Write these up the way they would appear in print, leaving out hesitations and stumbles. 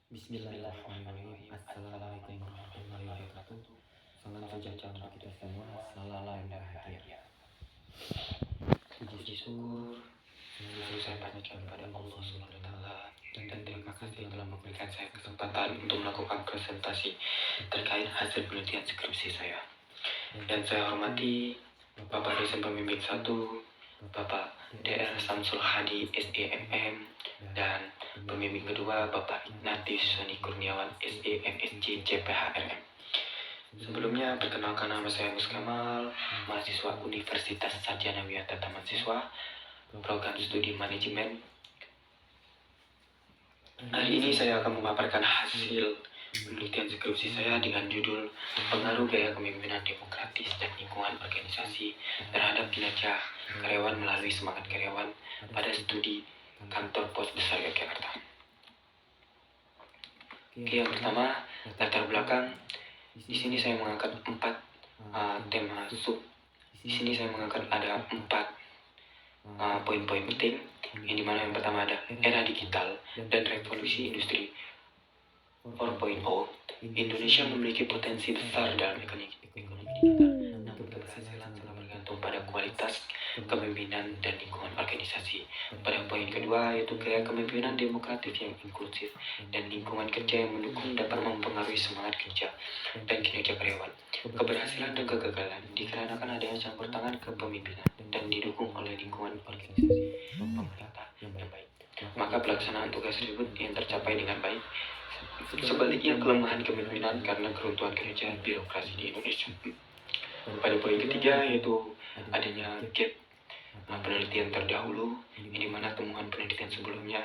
Bismillahirrahmanirrahim. Assalamualaikum warahmatullahi wabarakatuh. Salam sejahtera untuk kita semua. Selalu yang bahagia. Puji syukur selalu saya panjatkan kepada Allah Subhanahu wa taala dan terima kasih telah memberikan saya kesempatan untuk melakukan presentasi terkait hasil penelitian skripsi saya. Dan saya hormati Bapak dosen pembimbing 1, Bapak DR Samsul Hadi SEMM, dan pembimbing kedua Bapak Ignatius Soni Kurniawan SEMSC CPHRM. Sebelumnya, perkenalkan nama saya Muskamal, mahasiswa Universitas Sarjana Wiyata Mahasiswa, program studi manajemen. Hari ini saya akan memaparkan hasil penelitian skripsi saya dengan judul Pengaruh Gaya Kepemimpinan Demokratis dan Lingkungan Organisasi terhadap Kinerja Karyawan melalui Semangat Karyawan pada Studi Kantor Pos Besar Yogyakarta. Oke, yang pertama, latar belakang. Di sini saya mengangkat 4 tema sub. Di sini saya mengangkat ada 4 poin-poin penting. Yang dimana yang pertama ada era digital dan revolusi industri 4.0. Indonesia memiliki potensi besar dalam ekonomi digital, namun keberhasilan sangat bergantung pada kualitas kepemimpinan dan lingkungan organisasi. Pada poin kedua, yaitu gaya kepemimpinan demokratis yang inklusif dan lingkungan kerja yang mendukung dapat mempengaruhi semangat kerja dan kinerja karyawan. Keberhasilan dan kegagalan dikarenakan adanya campur tangan kepemimpinan dan didukung oleh lingkungan organisasi pemerintah yang baik. Maka pelaksanaan tugas tersebut yang tercapai dengan baik. Sebaliknya, kelemahan kepemimpinan karena keruntuhan kinerja birokrasi di Indonesia. Pada poin ketiga, yaitu adanya gap penelitian terdahulu, yang dimana temuan penelitian sebelumnya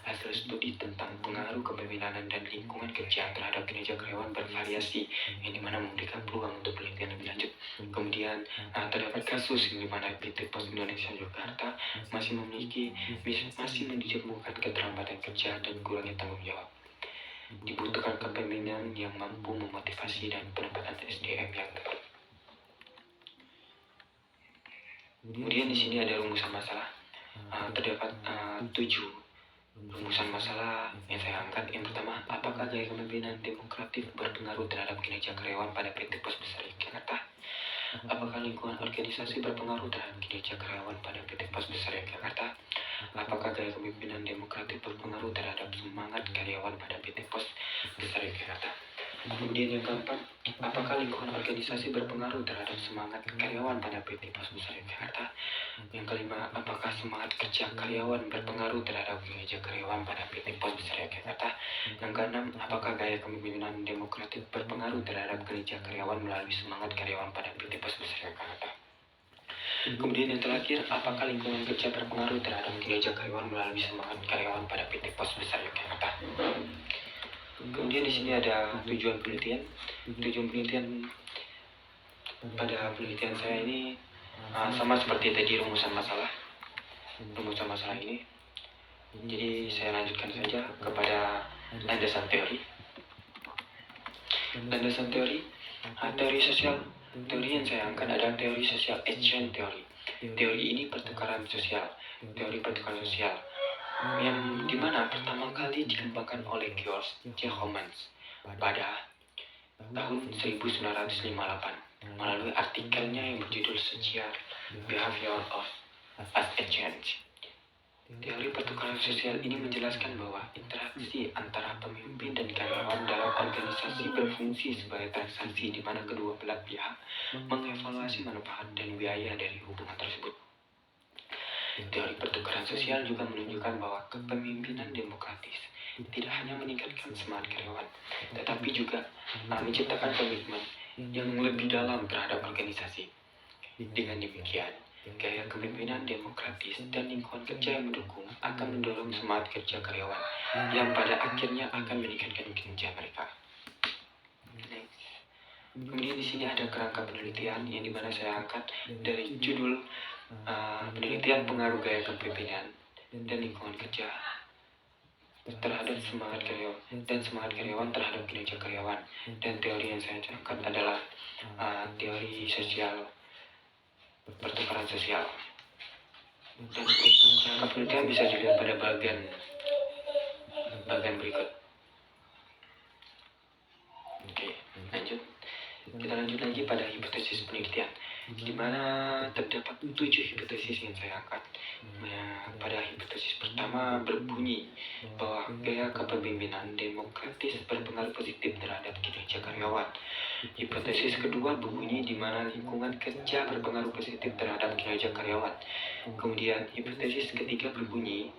hasil studi tentang pengaruh kepemimpinan dan lingkungan kerja terhadap kinerja karyawan bervariasi, yang dimana memberikan peluang untuk penelitian lebih lanjut. Kemudian terdapat kasus yang dimana PT Pos Indonesia Jakarta masih menditemukan keterlambatan kerja dan kurangnya tanggung jawab. Dibutuhkan kepemimpinan yang mampu memotivasi dan penempatan SDM yang tepat. Kemudian di sini ada rumusan masalah. Terdapat 7 rumusan masalah yang saya angkat. Yang pertama, apakah gaya kepemimpinan demokratis berpengaruh terhadap kinerja karyawan pada PT Pos Besar Yogyakarta? Apakah lingkungan organisasi berpengaruh terhadap kinerja karyawan pada PT Pos Besar Yogyakarta? Apakah gaya kepemimpinan demokratis berpengaruh terhadap semangat karyawan pada PT Pos Besar Yogyakarta? Kemudian yang keempat, apakah lingkungan organisasi berpengaruh terhadap semangat karyawan pada PT Pos Besar Yogyakarta? Yang kelima, apakah semangat kerja karyawan berpengaruh terhadap kinerja karyawan pada PT Pos Besar Yogyakarta? Yang keenam, apakah gaya kepemimpinan demokratis berpengaruh terhadap kinerja karyawan melalui semangat karyawan pada PT Pos Besar Yogyakarta? Kemudian yang terakhir, apakah lingkungan kerja berpengaruh terhadap kinerja karyawan melalui semangat karyawan pada PT Pos Besar Yogyakarta? Kemudian di sini ada tujuan penelitian. Tujuan penelitian pada penelitian saya ini sama seperti tadi rumusan masalah ini. Jadi saya lanjutkan saja kepada landasan teori. Landasan teori, teori sosial. Teori yang saya angkat adalah teori sosial exchange teori. Teori ini pertukaran sosial, teori pertukaran sosial yang dimana pertama kali dikembangkan oleh George C. Homans pada tahun 1958 melalui artikelnya yang berjudul Social Behavior of as a Change. Teori pertukaran sosial ini menjelaskan bahwa interaksi antara pemimpin dan karyawan dalam organisasi berfungsi sebagai transaksi di mana kedua belah pihak mengevaluasi manfaat dan biaya dari hubungan tersebut. Teori pertukaran sosial juga menunjukkan bahwa kepemimpinan demokratis tidak hanya meningkatkan semangat karyawan, tetapi juga menciptakan komitmen yang lebih dalam terhadap organisasi. Dengan demikian, gaya kepemimpinan demokratis dan lingkungan kerja yang mendukung akan mendorong semangat kerja karyawan yang pada akhirnya akan meningkatkan kinerja mereka. Kemudian di sini ada kerangka penelitian yang dimana saya angkat dari judul penelitian pengaruh gaya kepemimpinan dan lingkungan kerja terhadap semangat karyawan terhadap kinerja karyawan. Dan teori yang saya angkat adalah teori sosial pertukaran sosial. Dan kerangka penelitian bisa dilihat pada bagian berikut. di mana terdapat 7 hipotesis yang saya angkat. Pada hipotesis pertama berbunyi bahwa gaya kepemimpinan demokratis berpengaruh positif terhadap kinerja karyawan. Hipotesis kedua berbunyi di mana lingkungan kerja berpengaruh positif terhadap kinerja karyawan. Kemudian hipotesis ketiga berbunyi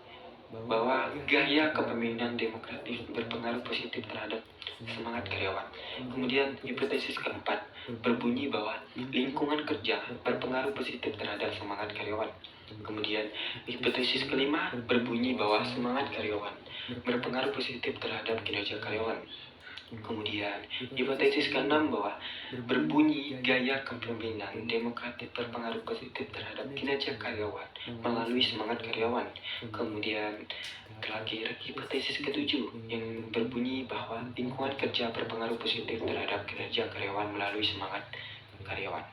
bahwa gaya kepemimpinan demokratis berpengaruh positif terhadap semangat karyawan. Kemudian hipotesis keempat berbunyi bahwa lingkungan kerja berpengaruh positif terhadap semangat karyawan. Kemudian hipotesis kelima berbunyi bahwa semangat karyawan berpengaruh positif terhadap kinerja karyawan. Kemudian hipotesis keenam bahwa berbunyi gaya kepemimpinan demokratis berpengaruh positif terhadap kinerja karyawan melalui semangat karyawan. Kemudian terakhir hipotesis ketujuh yang berbunyi bahwa lingkungan kerja berpengaruh positif terhadap kinerja karyawan melalui semangat karyawan.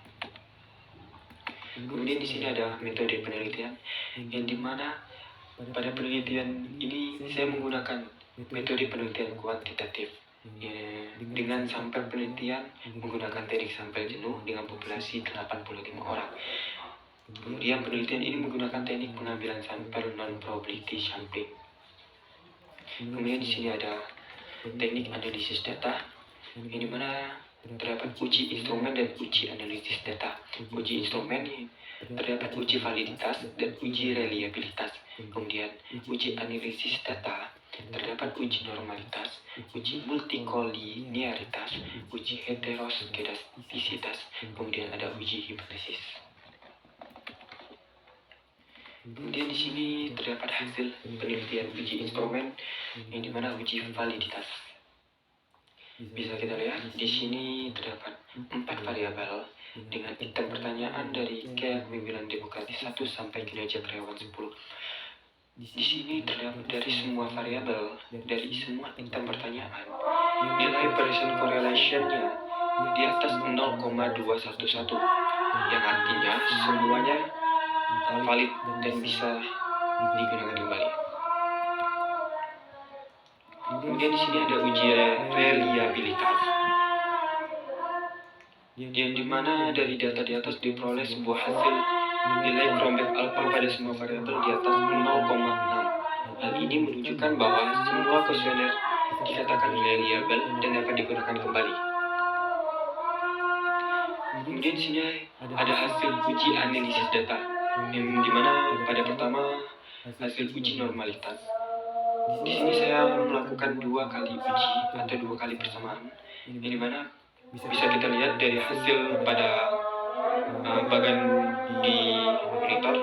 Kemudian di sini ada metode penelitian yang dimana pada penelitian ini saya menggunakan metode penelitian kuantitatif. Dengan sampel penelitian menggunakan teknik sampel jenuh dengan populasi 85 orang. Kemudian penelitian ini menggunakan teknik pengambilan sampel non-probability sampling. Kemudian di sini ada teknik analisis data, yang dimana terdapat uji instrumen dan uji analisis data. Uji instrumen terdapat uji validitas dan uji reliabilitas. Kemudian uji analisis data terdapat uji normalitas, uji multikolinearitas, uji heteroskedastisitas, kemudian ada uji hipotesis. Kemudian di sini terdapat hasil penelitian uji instrumen yang dimana uji validitas. Bisa kita lihat di sini terdapat 4 variabel dengan item pertanyaan dari kepemimpinan demokratis 1 sampai kinerja karyawan 10. Di sini terdapat dari semua variabel, dari semua item pertanyaan, nilai Bayesian correlation-nya di atas 0,211, yang artinya semuanya valid dan bisa digunakan kembali. Kemudian di sini ada uji reliabilitas, yang dimana dari data di atas diperoleh sebuah hasil nilai Cronbach alpha pada semua variabel di atas 0,6. Hal ini menunjukkan bahwa semua kuesioner dikatakan reliable dan dapat digunakan kembali. Kemudian di sini ada hasil uji analisis data, yang dimana pada pertama hasil uji normalitas. Di sini saya melakukan 2 kali uji atau 2 kali persamaan, yang dimana bisa kita lihat dari hasil pada bagian di monitor.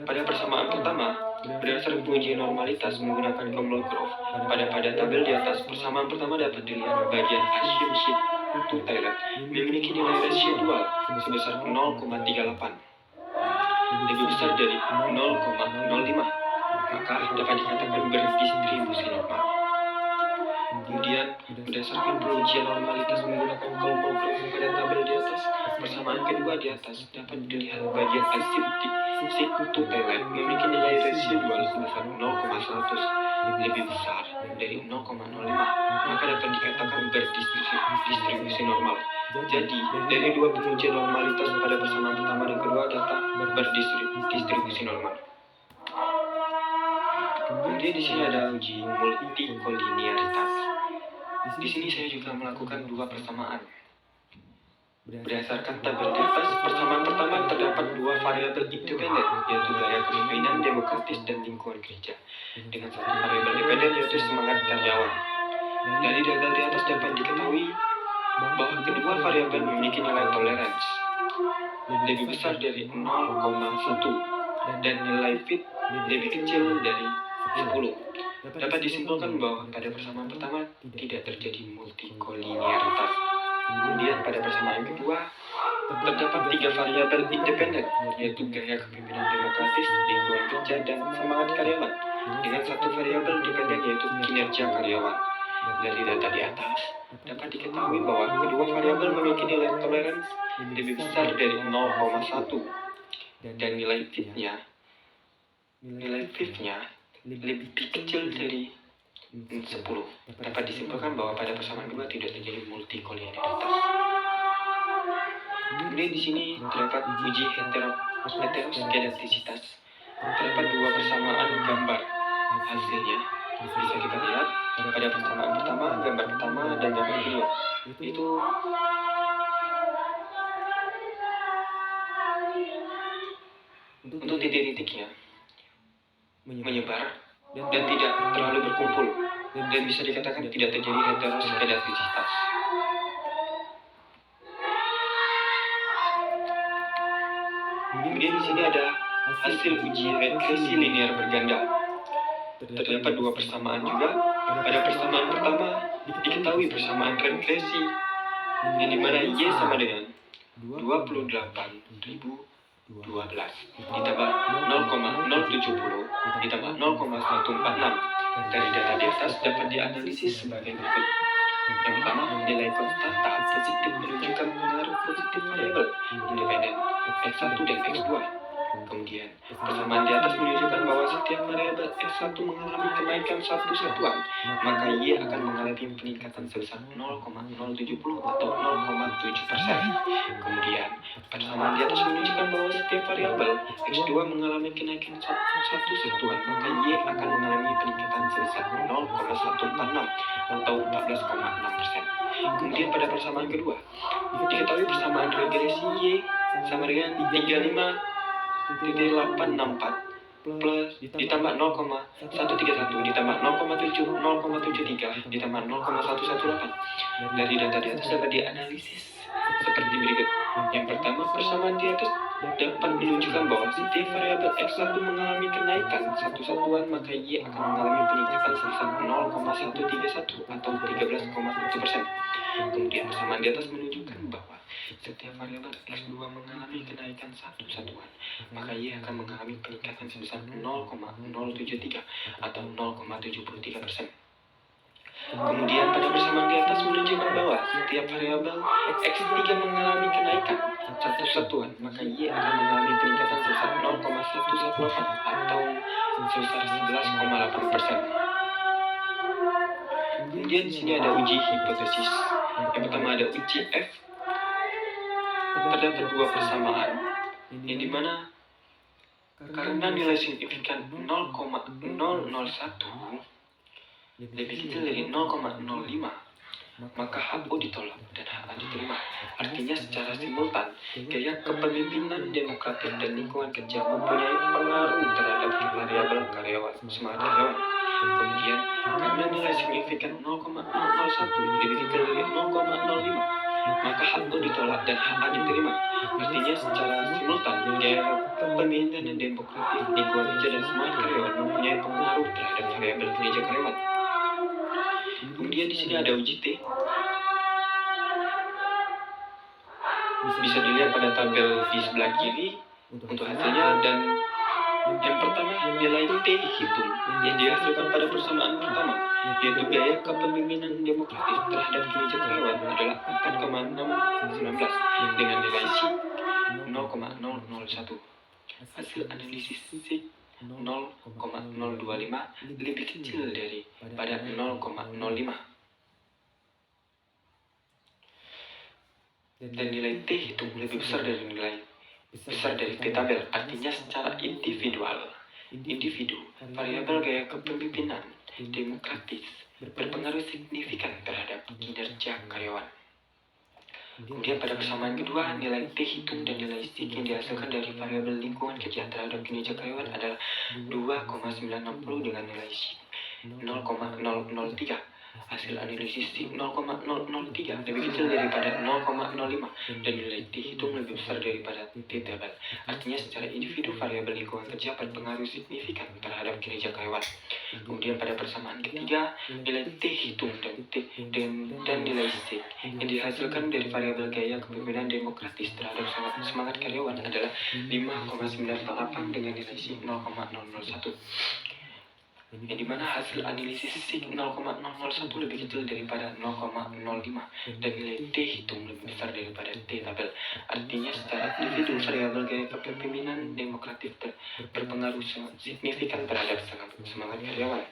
Pada persamaan pertama, berdasarkan pengujian normalitas menggunakan Cumulus Grove, pada tabel di atas persamaan pertama dapat dilihat bagian assumed sheet to Thailand memiliki nilai residual sebesar 0,38, lebih besar dari 0,05, maka dapat dikatakan berdistribusi normal. Kemudian, berdasarkan pengujian normalitas menggunakan Cumulus Grove pada tabel di atas, persamaan kedua di atas dapat dilihat bagian asymmetric sheet to Thailand memiliki nilai residual sebesar 0,100, lebih besar dari 0,05, maka dapat dikatakan berdistribusi normal. Jadi, dari 2 pengujian normalitas pada persamaan pertama dan kedua data berdistribusi normal. Kemudian di sini ada uji multikolinearitas. Di sini saya juga melakukan 2 persamaan. Berdasarkan tabel di atas, persamaan pertama terdapat 2 variabel independen, yaitu gaya kepemimpinan demokratis dan lingkungan kerja, dengan 1 variabel dependen yaitu semangat karyawan. Dari data di atas dapat diketahui bahwa kedua variabel memiliki nilai toleransi lebih besar dari 0,1 dan nilai fit lebih kecil dari 10. Dapat disimpulkan bahwa pada persamaan pertama tidak terjadi multikolinearitas. Kemudian pada persamaan kedua terdapat 3 variabel independen, yaitu gaya kepemimpinan demokratis, lingkungan kerja, dan semangat karyawan, dengan 1 variabel dependen yaitu kinerja karyawan. Dari data di atas dapat diketahui bahwa kedua variabel memiliki nilai toleransi lebih besar dari 0,1 dan nilai fit-nya lebih kecil dari 10. Dapat disimpulkan bahwa pada persamaan kedua tidak terjadi multikolinearitas. Kemudian di sini terdapat uji heteroskedastisitas. Terdapat dua persamaan gambar. Hasilnya bisa kita lihat pada persamaan pertama, gambar pertama, dan gambar kedua. Itu untuk titik-titiknya menyebar dan tidak terlalu berkumpul, dan bisa dikatakan tidak terjadi heteroskedastisitas. Kemudian di sini ada hasil uji regresi linear berganda. Terdapat dua persamaan juga. Pada persamaan pertama diketahui persamaan regresi, yang dimana Y sama dengan 28.012 ditambah 0,070 ditambah 0,146. Dari data di atas dapat dianalisis sebagai berikut. Yang pertama, nilai konstanta positif menunjukkan pengaruh positif variabel independen X1 dan X2. Kemudian, persamaan di atas menunjukkan bahwa setiap variabel X1 mengalami kenaikan satu satuan, maka Y akan mengalami peningkatan sebesar 0,070 atau 0,7%. Kemudian, persamaan di atas menunjukkan bahwa setiap variabel X2 mengalami kenaikan satu satuan, maka Y akan mengalami peningkatan sebesar 0,146 atau 14,6%. Kemudian pada persamaan kedua, diketahui persamaan regresi Y sama dengan 35.864 plus ditambah 0,131 ditambah 0,73 ditambah 0,118. Dari data di atas dapat dianalisis seperti berikut. Yang pertama, persamaan di atas dapat menunjukkan bahwa setiap variabel X1 mengalami kenaikan satu satuan, maka Y akan mengalami peningkatan sebesar 0,131 atau 13,1%. Kemudian persamaan di atas menunjukkan bahwa setiap variabel X2 mengalami kenaikan satu satuan, maka Y akan mengalami peningkatan sebesar 0,073 atau 0,73%. Kemudian pada persamaan di atas menunjukkan bahwa setiap variabel X3 mengalami kenaikan satu satuan, maka Y akan mengalami peningkatan sebesar 0,118 atau sebesar 11,8%. Kemudian di sini ada uji hipotesis. Yang pertama ada uji F. Terdapat dua persamaan, yang dimana karena nilai signifikan 0,001 lebih kecil dari 0,05, maka HO ditolak dan HA diterima. Artinya secara simultan, gaya kepemimpinan demokratif dan lingkungan kerja mempunyai pengaruh terhadap variabel semangat karyawan. Kemudian, karena nilai signifikan 0,001 lebih kecil dari 0,05, maka HO ditolak dan HA diterima. Artinya secara simultan, gaya kepemimpinan demokratif, lingkungan kerja dan semangat karyawan mempunyai pengaruh terhadap variabel kinerja karyawan. Kemudian di sini ada uji T. Bisa dilihat pada tabel di sebelah kiri untuk hasilnya, dan yang pertama nilai T hitung yang dihasilkan pada persamaan pertama, yaitu gaya kepemimpinan demokratif terhadap kinerja karyawan adalah 4,619 dengan nilai SIG 0,001. Hasil analisis SIG 0,025 lebih kecil daripada 0,05. Dan nilai T hitung lebih besar dari T tabel. Artinya secara individu variabel gaya kepemimpinan demokratis berpengaruh signifikan terhadap kinerja karyawan. Kemudian pada persamaan kedua, nilai T hitung dan nilai SIG yang dihasilkan dari variabel lingkungan kerja terhadap kinerja karyawan adalah 2,960 dengan nilai SIG 0,003. Hasil analisis SIG 0,003 lebih kecil daripada 0,05 dan nilai T hitung lebih besar daripada T tabel. Artinya secara individu variabel lingkungan kerja berpengaruh signifikan terhadap kinerja karyawan. Kemudian pada persamaan ketiga, nilai T hitung dan nilai SIG yang dihasilkan dari variabel gaya kepemimpinan demokratis terhadap semangat karyawan adalah 5,948 dengan nilai SIG 0,001. Yang dimana hasil analisis SIG 0,001 lebih kecil daripada 0,05 dan nilai T hitung lebih besar daripada T tabel. Artinya secara individu variabel gaya kepemimpinan demokratif berpengaruh signifikan terhadap semangat karyawan.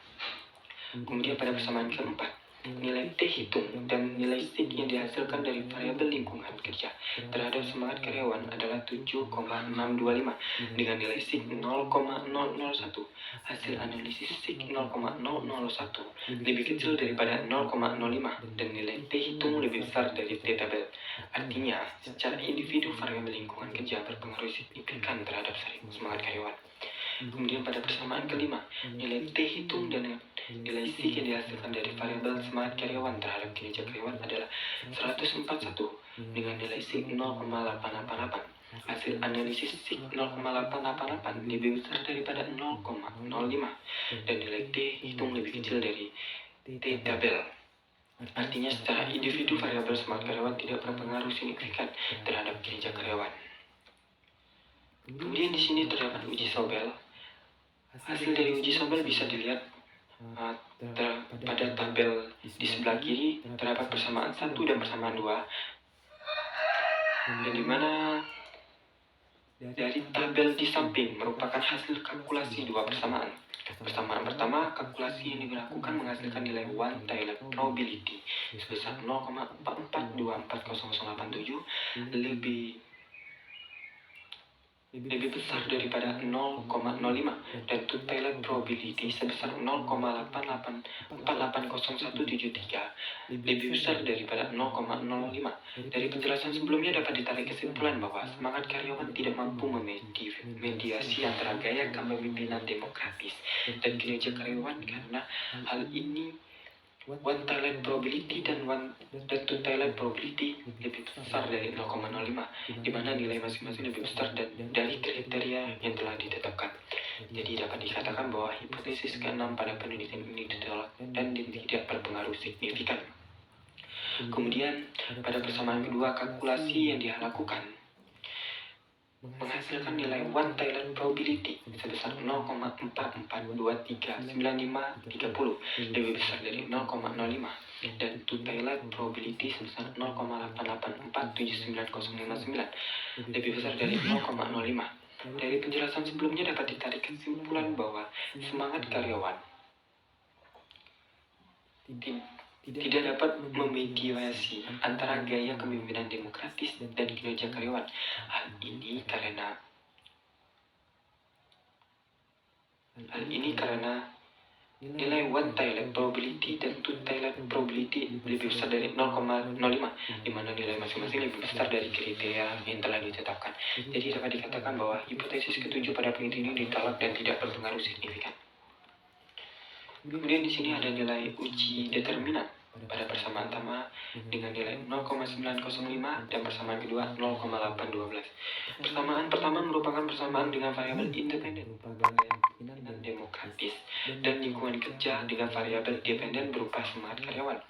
Kemudian pada persamaan keempat, nilai T hitung dan nilai SIG yang dihasilkan dari variabel lingkungan kerja terhadap semangat karyawan adalah 7,625 dengan nilai SIG 0,001. Hasil analisis SIG 0,001 lebih kecil daripada 0,05 dan nilai T hitung lebih besar dari T tabel. Artinya, secara individu variabel lingkungan kerja berpengaruh signifikan terhadap semangat karyawan. Kemudian pada persamaan kelima, nilai T hitung dan nilai SIG yang dihasilkan dari variabel semangat karyawan terhadap kinerja karyawan adalah 141 dengan nilai SIG 0,888. Hasil analisis SIG 0,888 lebih besar daripada 0,05 dan nilai T hitung lebih kecil dari T tabel. Artinya secara individu variabel semangat karyawan tidak berpengaruh signifikan terhadap kinerja karyawan. Kemudian di sini terdapat uji Sobel. Hasil dari uji Sobel bisa dilihat pada tabel di sebelah kiri terdapat persamaan 1 dan persamaan 2, yang dimana dari tabel di samping merupakan hasil kalkulasi dua persamaan. Persamaan pertama, kalkulasi yang dilakukan menghasilkan nilai one Taylor probability sebesar 0,44240087 lebih besar daripada 0,05 dan two Taylor probability sebesar 0,88480173 lebih besar daripada 0,05. Dari penjelasan sebelumnya dapat ditarik kesimpulan bahwa semangat karyawan tidak mampu memediasi antara gaya kepemimpinan demokratis dan kinerja karyawan karena hal ini one Taylor probability dan two Taylor probability lebih besar dari 0,05, di mana nilai masing-masing lebih besar dari kriteria yang telah ditetapkan. Jadi dapat dikatakan bahwa hipotesis ke-6 pada penelitian ini ditolak dan tidak berpengaruh signifikan. Kemudian pada persamaan kedua, kalkulasi yang dilakukan menghasilkan nilai one Taylor probability sebesar 0,44239530 lebih besar dari 0,05 dan two Taylor probability sebesar 0,88479059 lebih besar dari 0,05. Dari penjelasan sebelumnya dapat ditarik kesimpulan bahwa semangat karyawan tidak dapat memediasi antara gaya kepemimpinan demokratis dan kinerja karyawan. Hal ini karena nilai one Taylor probability dan two Taylor probability lebih besar dari 0,05, di mana nilai masing-masing lebih besar dari kriteria yang telah ditetapkan. Jadi dapat dikatakan bahwa hipotesis ketujuh pada penelitian ini ditolak dan tidak berpengaruh signifikan. Kemudian di sini ada nilai uji determinan pada persamaan pertama dengan nilai 0,905 dan persamaan kedua 0,812. Persamaan pertama merupakan persamaan dengan variabel independen dan demokratis dan lingkungan kerja dengan variabel dependen berupa semangat karyawan.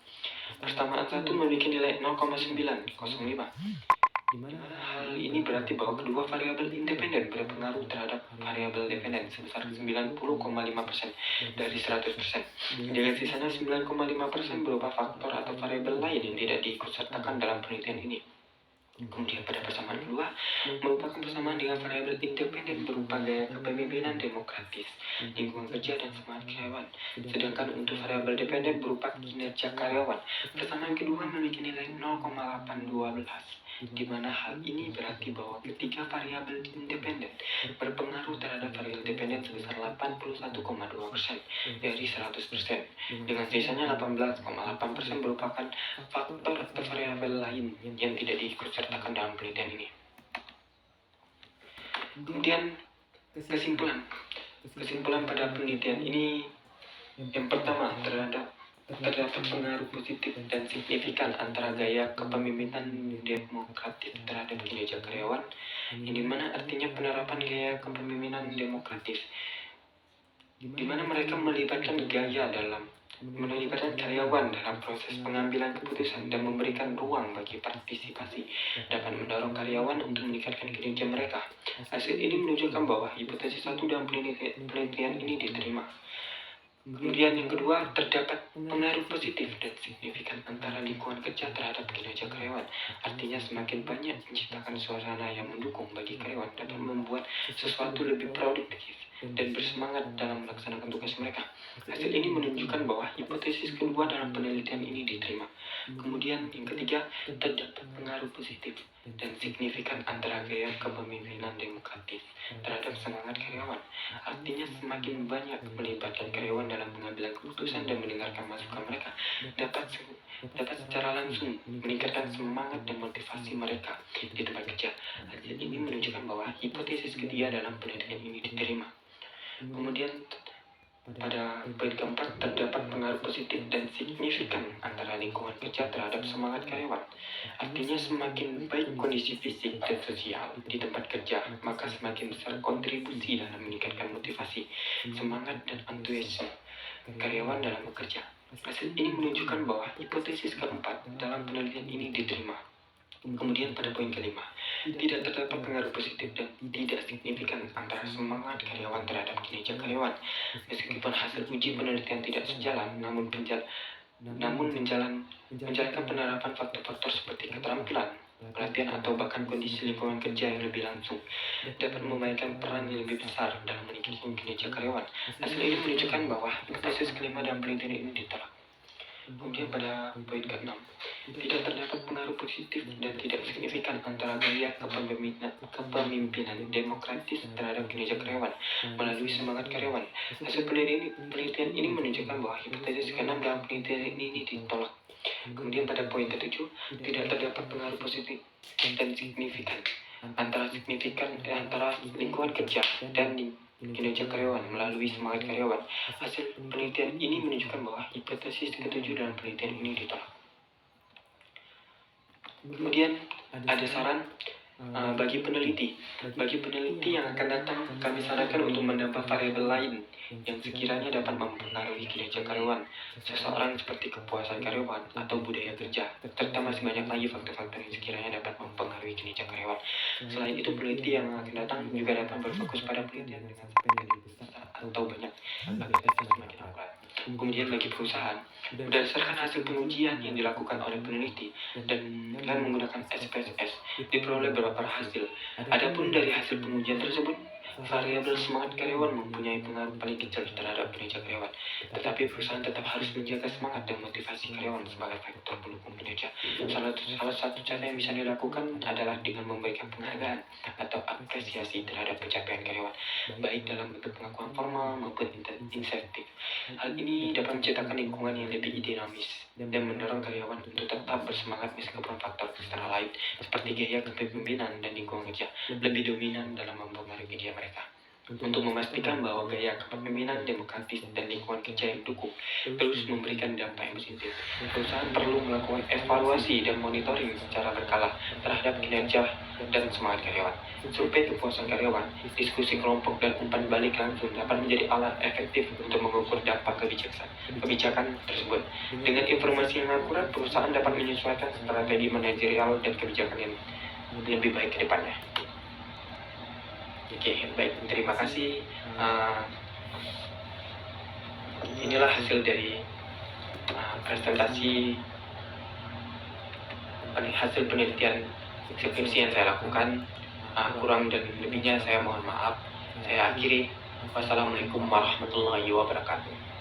Persamaan satu memiliki nilai 0,905. Di mana hal ini berarti bahwa kedua variabel independen berpengaruh terhadap variabel dependen sebesar 90,5% dari 100%. Dengan sisanya 9,5% berupa faktor atau variabel lain yang tidak diikutsertakan dalam penelitian ini. Kemudian pada persamaan kedua merupakan persamaan dengan variabel independen berupa gaya kepemimpinan demokratis, lingkungan kerja dan semangat karyawan. Sedangkan untuk variabel dependen berupa kinerja karyawan, persamaan kedua memiliki nilai 0,812, di mana hal ini berarti bahwa ketiga variabel independen berpengaruh terhadap variabel dependen sebesar 81,2% dari 100%. Dengan sisanya 18,8% merupakan faktor atau variabel lain yang tidak diikutsertakan dalam penelitian ini. Kemudian kesimpulan pada penelitian ini, yang pertama terdapat pengaruh positif dan signifikan antara gaya kepemimpinan demokratis terhadap kinerja karyawan, yang dimana artinya penerapan gaya kepemimpinan demokratis, di mana mereka melibatkan karyawan dalam proses pengambilan keputusan dan memberikan ruang bagi partisipasi dapat mendorong karyawan untuk meningkatkan kinerja mereka. Hasil ini menunjukkan bahwa hipotesis satu dalam penelitian ini diterima. Kemudian yang kedua, terdapat pengaruh positif dan signifikan antara lingkungan kerja terhadap kinerja karyawan. Artinya semakin banyak menciptakan suasana yang mendukung bagi karyawan dapat membuat sesuatu lebih produktif dan bersemangat dalam melaksanakan tugas mereka. Hasil ini menunjukkan bahwa hipotesis kedua dalam penelitian ini diterima. Kemudian yang ketiga, terdapat pengaruh positif dan signifikan antara gaya kepemimpinan demokratis terhadap semangat karyawan. Artinya semakin banyak melibatkan karyawan dalam pengambilan keputusan dan mendengarkan masukan mereka dapat secara langsung meningkatkan semangat dan motivasi mereka di tempat kerja. Hasil ini menunjukkan bahwa hipotesis ketiga dalam penelitian ini diterima. Kemudian pada poin keempat, terdapat pengaruh positif dan signifikan antara lingkungan kerja terhadap semangat karyawan. Artinya semakin baik kondisi fisik dan sosial di tempat kerja, maka semakin besar kontribusi dalam meningkatkan motivasi, semangat, dan antusiasme karyawan dalam bekerja. Hasil ini menunjukkan bahwa hipotesis keempat dalam penelitian ini diterima. Kemudian pada poin kelima, tidak terdapat pengaruh positif dan tidak signifikan antara semangat karyawan terhadap kinerja karyawan. Meskipun hasil uji penelitian tidak sejalan, namun menjalankan penerapan faktor-faktor seperti keterampilan, pelatihan atau bahkan kondisi lingkungan kerja yang lebih langsung dapat memainkan peran yang lebih besar dalam meningkatkan kinerja karyawan. Hasil ini menunjukkan bahwa hipotesis kelima dalam penelitian ini ditolak. Kemudian pada poin ke-6, tidak terdapat pengaruh positif dan tidak signifikan antara gaya kepemimpinan demokratis terhadap kinerja karyawan melalui semangat karyawan. Hasil penelitian ini menunjukkan bahwa hipotesis ke-6 dalam penelitian ini ditolak. Kemudian pada poin ke-7, tidak terdapat pengaruh positif dan signifikan antara lingkungan kerja dan kinerja karyawan melalui semangat karyawan. Hasil penelitian ini menunjukkan bahwa hipotesis ke-7 dalam penelitian ini ditolak. Kemudian ada saran bagi peneliti yang akan datang, kami sarankan untuk menambah variabel lain yang sekiranya dapat mempengaruhi kinerja karyawan seseorang seperti kepuasan karyawan atau budaya kerja, serta masih banyak lagi faktor-faktor yang sekiranya dapat mempengaruhi kinerja karyawan. Selain itu, peneliti yang akan datang juga dapat berfokus pada penelitian dengan skala besar atau banyak agar tes semakin akurat. Kemudian bagi perusahaan, berdasarkan hasil pengujian yang dilakukan oleh peneliti dan menggunakan SPSS, diperoleh beberapa hasil. Adapun dari hasil pengujian tersebut, variabel semangat karyawan mempunyai pengaruh paling kecil terhadap kinerja karyawan. Tetapi perusahaan tetap harus menjaga semangat dan motivasi karyawan sebagai faktor pendukung kinerja. Salah satu cara yang bisa dilakukan adalah dengan memberikan penghargaan atau apresiasi terhadap pencapaian karyawan, baik dalam bentuk pengakuan formal maupun insentif. Hal ini dapat menciptakan lingkungan yang lebih dinamis dan mendorong karyawan untuk tetap bersemangat meskipun faktor eksternal lain seperti gaya kepemimpinan dan lingkungan kerja lebih dominan dalam mempengaruhi kerja mereka. Untuk memastikan bahwa gaya kepemimpinan demokratis dan lingkungan kerja yang dukung terus memberikan dampak yang positif, perusahaan perlu melakukan evaluasi dan monitoring secara berkala terhadap kinerja dan semangat karyawan. Survei kepuasan karyawan, diskusi kelompok, dan umpan balik langsung dapat menjadi alat efektif untuk mengukur dampak kebijakan tersebut. Dengan informasi yang akurat, perusahaan dapat menyesuaikan strategi manajerial dan kebijakan yang lebih baik ke depannya. Oke, baik, terima kasih. Inilah hasil dari presentasi hasil penelitian skripsi yang saya lakukan. Kurang dan lebihnya saya mohon maaf. Saya akhiri. Wassalamualaikum warahmatullahi wabarakatuh.